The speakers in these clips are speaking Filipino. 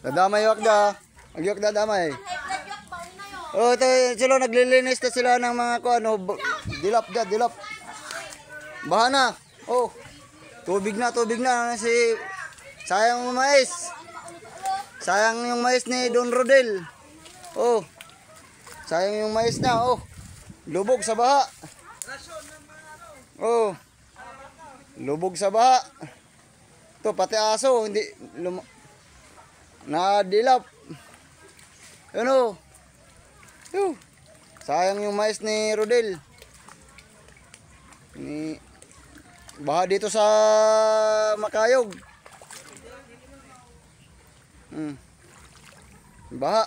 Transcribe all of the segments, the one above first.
Dadamay yung akda. Ang yung akda damay. Oh, ito sila naglilinis na sila ng mga dilap da, dilap. Baha na. Oh. Tubig na si sayang yung mais. Sayang yung mais ni Don Rodel. Oh. Sayang yung mais na, oh. Lubog sa baha. Oh. Lubog sa baha. Ito pati aso hindi nadilap. Ano? Sayang yung mais ni Rodel. Baha dito sa Makayog. Baha.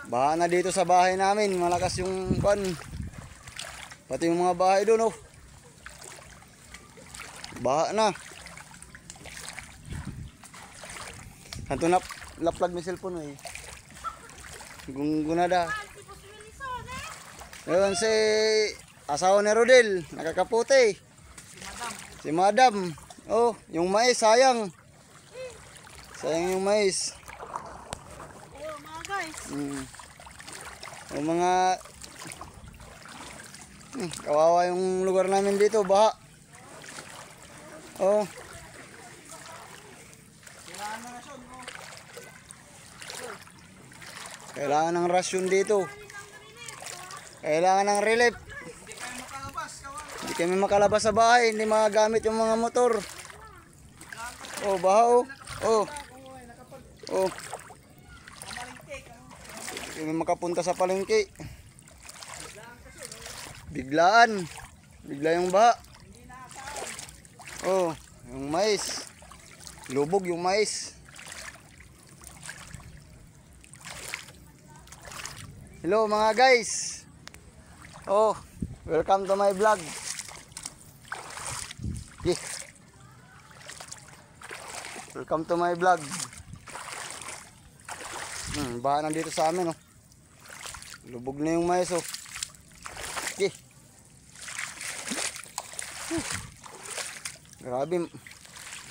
Baha na dito sa bahay namin. Malakas yung pati yung mga bahay doon, oh. Baha na. Hanto na laplag may cellphone, eh. Gunada. Ngayon si asawa ni Rodel, nakakaputi. Si Madam. Oh, yung mais sayang. Sayang yung mais. Oh, mga guys. Yung mga kawawa yung lugar namin dito, baha. Oh. Kailangan ng rasyon dito. Kailangan ng relief. Hindi kami makalabas sa bahay. Hindi magagamit yung mga motor. Oh, baha, oh. Oh. Oh. Hindi kami makapunta sa palengke. Biglaan. Bigla yung baha. Oh, yung mais. Lubog yung mais. Hello mga guys. Oh, welcome to my vlog. Yeah. Welcome to my vlog. Baha na dito sa amin, oh. Lubog na yung mais, oh. Yeah. Grabe,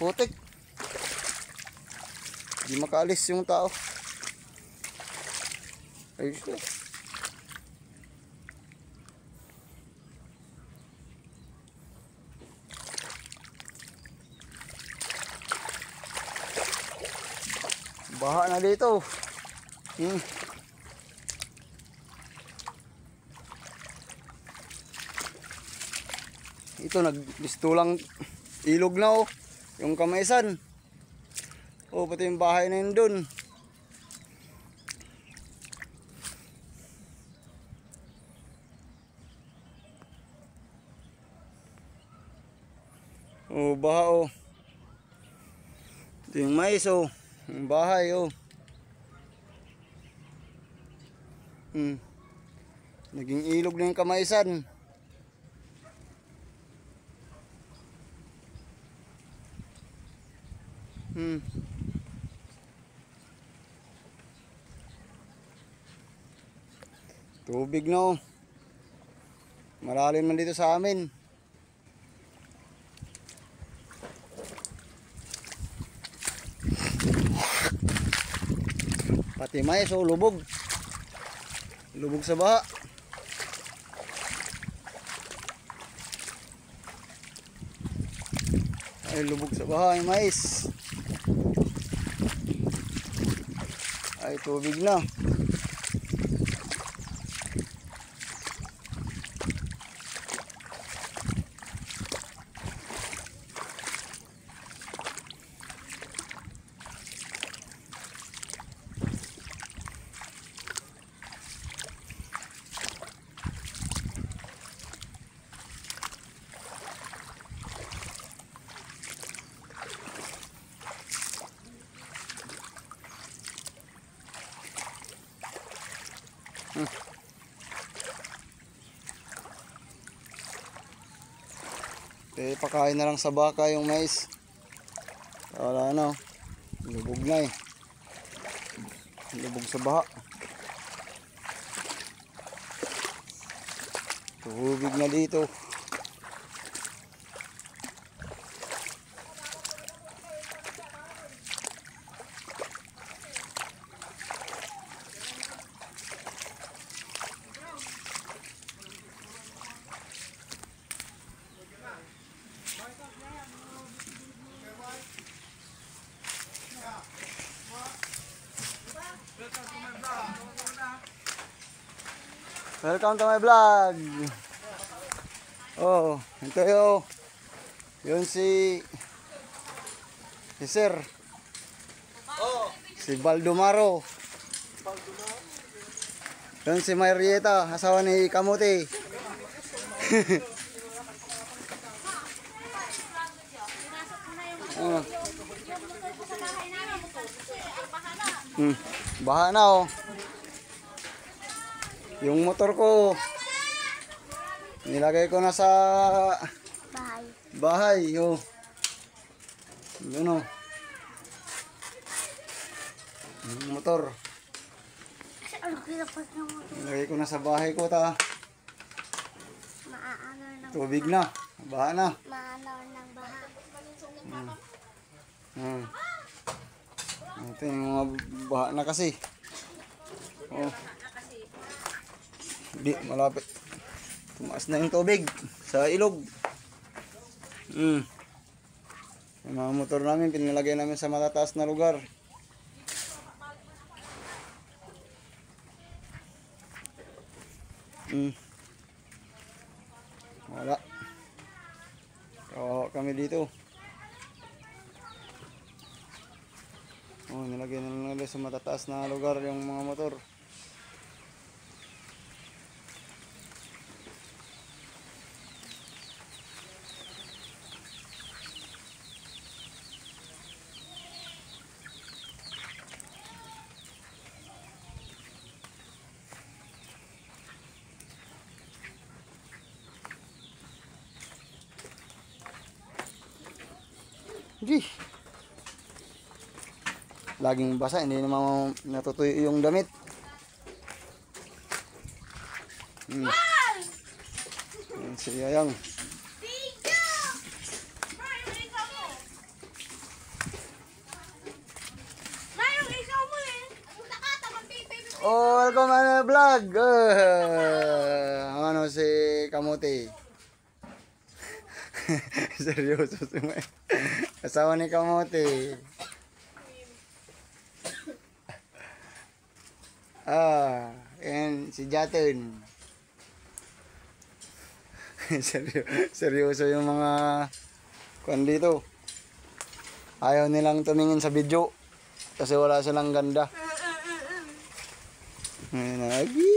putik. Di makaalis yung tao. Ayos ko. Baha na dito. Ito nagbistulang ilog na, oh. Yung Kamaisan. Oh, pati yung bahay na yun dun. Oh, baha, oh. Ito yung mais, oh. Yung bahay, oh. Naging ilog na yung Kamaisan. Tubig na, oh. Malalim na dito sa amin. Pati mais, oh, lubog. Lubog sa baha. Ay, lubog sa baha yung mais. Ay, tubig na. Pakain na lang sa baka yung mais. Wala na, lubog na, eh. Lubog sa baha. Tubig na dito. Welcome to my vlog. Oh, ito yun. Yun si Sir. Si Baldomaro. Yun si Marieta, asawa ni Kamuti. Oh. Baha na oh. Yung motor ko nilagay ko na sa bahay. Oh. Yun oh. Yung motor. Nilagay ko na sa bahay ko ta. Tubig na. Baha na. Ito yung mga baha na kasi. Oh. Di, malapit. Tumaas na yung tubig sa ilog. Yung mga motor namin, pinilagay namin sa matataas na lugar. Wala. Kawawa kami dito. Oh, nilagay na nila sa matataas na lugar yung mga motor. Gih. Laging basa, hindi naman natutuyo yung damit. Yan si Yayang. Oh, welcome to my vlog. Ano si Kamuti? Seryoso si May. Asawa ni Kamuti. And si Jatin. Seryoso yung mga kuwan dito. Ayaw nilang tumingin sa video kasi wala silang ganda. Lagi.